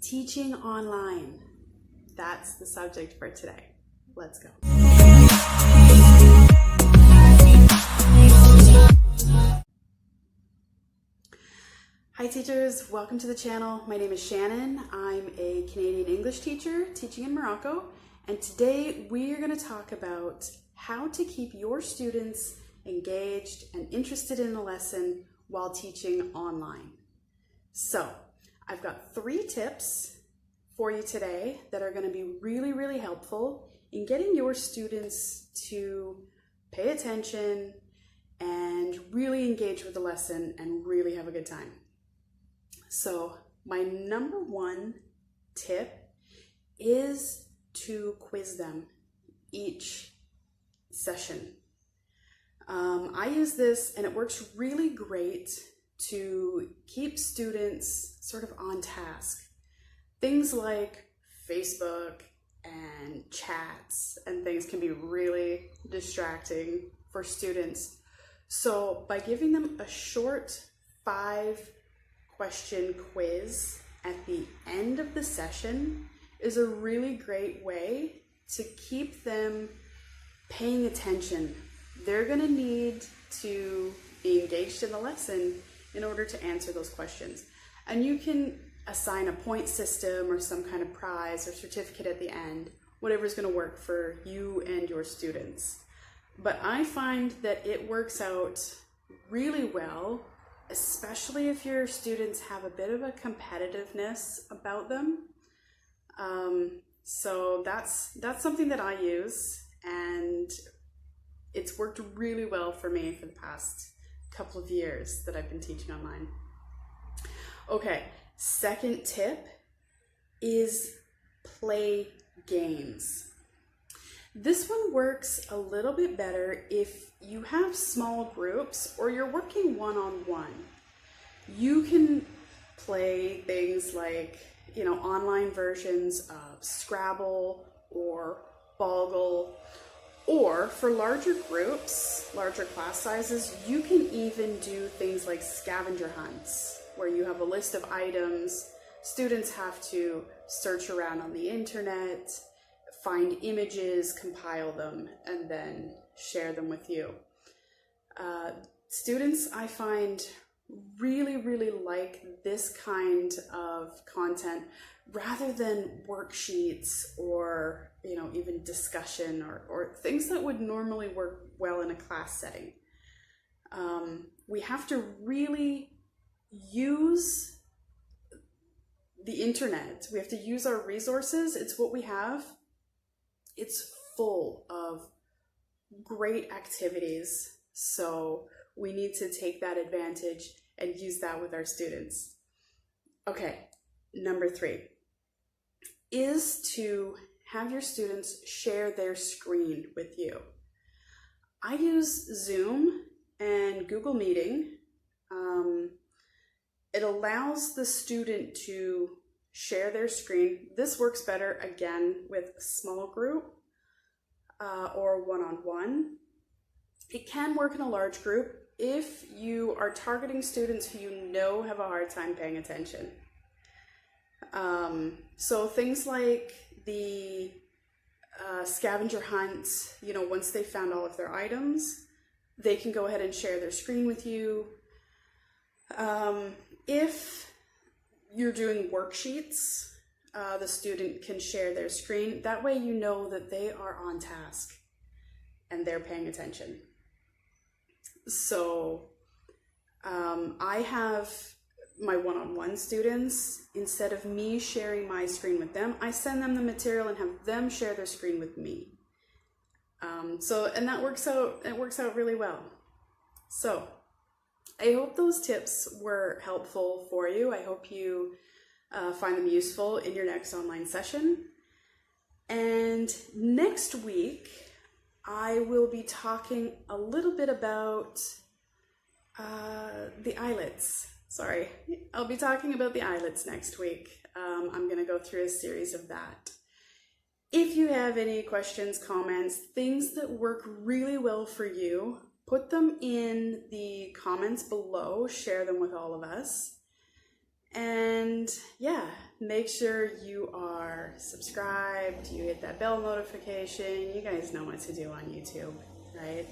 Teaching online. That's the subject for today. Let's go. Hi teachers, welcome to the channel. My name is Shannon. I'm a Canadian English teacher teaching in Morocco, and today we are going to talk about how to keep your students engaged and interested in a lesson while teaching online. So I've got 3 tips for you today that are going to be really helpful in getting your students to pay attention and really engage with the lesson and really have a good time. So my number 1 tip is to quiz them each session. I use this and it works really great to keep students sort of on task. Things like Facebook and chats and things can be really distracting for students. So by giving them a short 5-question quiz at the end of the session is a really great way to keep them paying attention. They're going to need to be engaged in the lesson in order to answer those questions. And you can assign a point system or some kind of prize or certificate at the end, whatever's going to work for you and your students. But I find that it works out really well, especially if your students have a bit of a competitiveness about them. So that's something that I use, and it's worked really well for me for the past couple of years that I've been teaching online. Okay, second tip is play games. This one works a little bit better if you have small groups or you're working one-on-one. You can play things like, online versions of Scrabble or Boggle, or for larger groups, larger class sizes, you can even do things like scavenger hunts, where you have a list of items. Students have to search around on the internet, find images, compile them, and then share them with you. Students, I find, really like this kind of content rather than worksheets or even discussion or things that would normally work well in a class setting. We have to really use the internet. We have to use our resources. It's what we have. It's full of great activities, so we need to take that advantage and use that with our students. Okay, number 3 is to have your students share their screen with you. I use Zoom and Google Meeting. It allows the student to share their screen. This works better, again, with a small group or one-on-one. It can work in a large group if you are targeting students who have a hard time paying attention. So things like the scavenger hunt, once they've found all of their items, they can go ahead and share their screen with you. If you're doing worksheets, the student can share their screen. That way you know that they are on task and they're paying attention. So I have my one-on-one students, instead of me sharing my screen with them, I send them the material and have them share their screen with me. And that works out really well. So I hope those tips were helpful for you. I hope you find them useful in your next online session. And next week, I will be talking a little bit about the eyelets. Sorry, I'll be talking about the eyelets next week. I'm going to go through a series of that. If you have any questions, comments, things that work really well for you, put them in the comments below, share them with all of us. And yeah, make sure you are subscribed, you hit that bell notification. You guys know what to do on YouTube, right?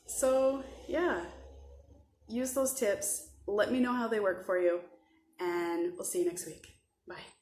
So yeah, use those tips. Let me know how they work for you, and we'll see you next week. Bye.